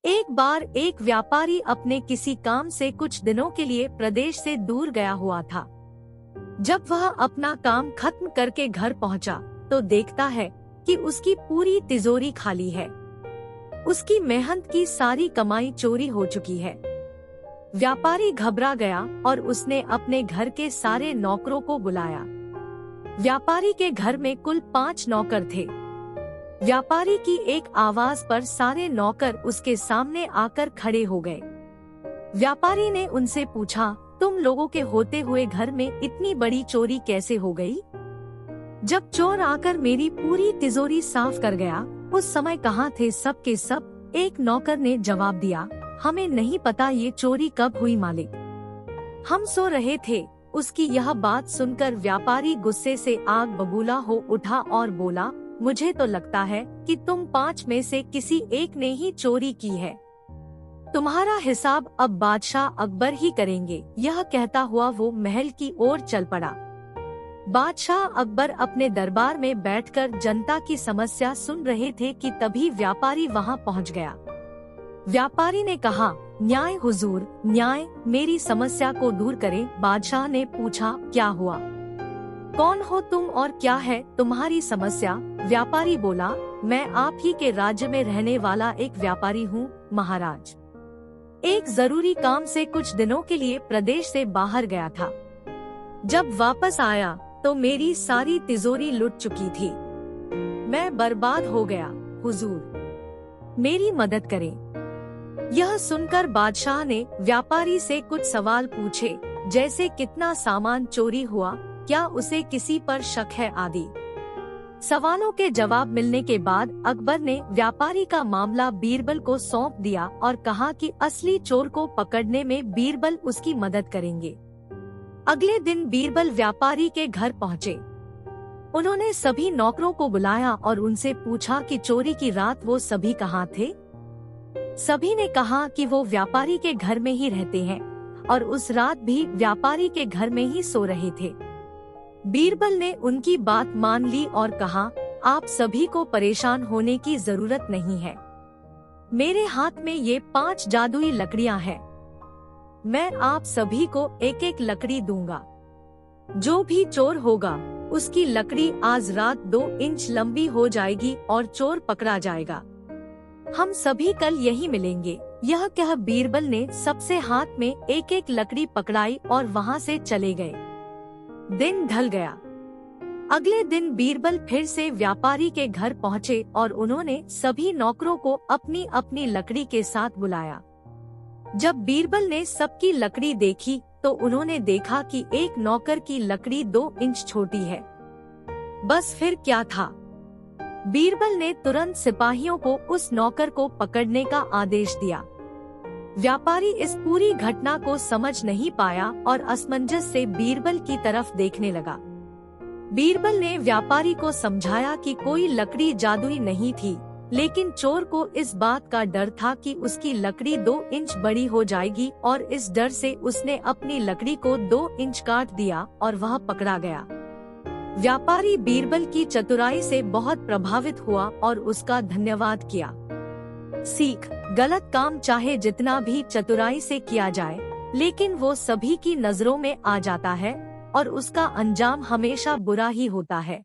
एक बार एक व्यापारी अपने किसी काम से कुछ दिनों के लिए प्रदेश से दूर गया हुआ था। जब वह अपना काम खत्म करके घर पहुंचा, तो देखता है कि उसकी पूरी तिजोरी खाली है। उसकी मेहनत की सारी कमाई चोरी हो चुकी है। व्यापारी घबरा गया और उसने अपने घर के सारे नौकरों को बुलाया। व्यापारी के घर में कुल 5 नौकर थे। व्यापारी की एक आवाज पर सारे नौकर उसके सामने आकर खड़े हो गए। व्यापारी ने उनसे पूछा, तुम लोगों के होते हुए घर में इतनी बड़ी चोरी कैसे हो गई? जब चोर आकर मेरी पूरी तिजोरी साफ कर गया, उस समय कहाँ थे सब के सब? एक नौकर ने जवाब दिया, हमें नहीं पता ये चोरी कब हुई मालिक, हम सो रहे थे। उसकी यह बात सुनकर व्यापारी गुस्से से आग बबूला हो उठा और बोला, मुझे तो लगता है कि तुम 5 में से किसी एक ने ही चोरी की है। तुम्हारा हिसाब अब बादशाह अकबर ही करेंगे। यह कहता हुआ वो महल की ओर चल पड़ा। बादशाह अकबर अपने दरबार में बैठकर जनता की समस्या सुन रहे थे कि तभी व्यापारी वहां पहुंच गया। व्यापारी ने कहा, न्याय हुजूर, न्याय, मेरी समस्या को दूर करें। बादशाह ने पूछा, क्या हुआ? कौन हो तुम और क्या है तुम्हारी समस्या? व्यापारी बोला, मैं आप ही के राज्य में रहने वाला एक व्यापारी हूँ महाराज। एक जरूरी काम से कुछ दिनों के लिए प्रदेश से बाहर गया था। जब वापस आया तो मेरी सारी तिजोरी लुट चुकी थी। मैं बर्बाद हो गया। हुजूर, मेरी मदद करें। यह सुनकर बादशाह ने व्यापारी से कुछ सवाल पूछे, जैसे कितना सामान चोरी हुआ, क्या उसे किसी पर शक है आदि। सवालों के जवाब मिलने के बाद अकबर ने व्यापारी का मामला बीरबल को सौंप दिया और कहा कि असली चोर को पकड़ने में बीरबल उसकी मदद करेंगे। अगले दिन बीरबल व्यापारी के घर पहुँचे। उन्होंने सभी नौकरों को बुलाया और उनसे पूछा कि चोरी की रात वो सभी कहाँ थे। सभी ने कहा कि वो व्यापारी के घर में ही रहते हैं और उस रात भी व्यापारी के घर में ही सो रहे थे। बीरबल ने उनकी बात मान ली और कहा, आप सभी को परेशान होने की जरूरत नहीं है। मेरे हाथ में ये 5 जादुई लकड़ियां हैं। मैं आप सभी को एक एक लकड़ी दूंगा। जो भी चोर होगा उसकी लकड़ी आज रात 2 इंच लंबी हो जाएगी और चोर पकड़ा जाएगा। हम सभी कल यही मिलेंगे। यह कह बीरबल ने सबसे हाथ में एक एक लकड़ी पकड़ाई और वहां से चले गए। दिन ढल गया। अगले दिन बीरबल फिर से व्यापारी के घर पहुंचे और उन्होंने सभी नौकरों को अपनी अपनी लकड़ी के साथ बुलाया। जब बीरबल ने सबकी लकड़ी देखी तो उन्होंने देखा कि एक नौकर की लकड़ी 2 इंच छोटी है। बस फिर क्या था? बीरबल ने तुरंत सिपाहियों को उस नौकर को पकड़ने का आदेश दिया। व्यापारी इस पूरी घटना को समझ नहीं पाया और असमंजस से बीरबल की तरफ देखने लगा। बीरबल ने व्यापारी को समझाया कि कोई लकड़ी जादुई नहीं थी, लेकिन चोर को इस बात का डर था कि उसकी लकड़ी 2 इंच बड़ी हो जाएगी और इस डर से उसने अपनी लकड़ी को 2 इंच काट दिया और वह पकड़ा गया। व्यापारी बीरबल की चतुराई से बहुत प्रभावित हुआ और उसका धन्यवाद किया। सीख, गलत काम चाहे जितना भी चतुराई से किया जाए, लेकिन वो सभी की नजरों में आ जाता है और उसका अंजाम हमेशा बुरा ही होता है।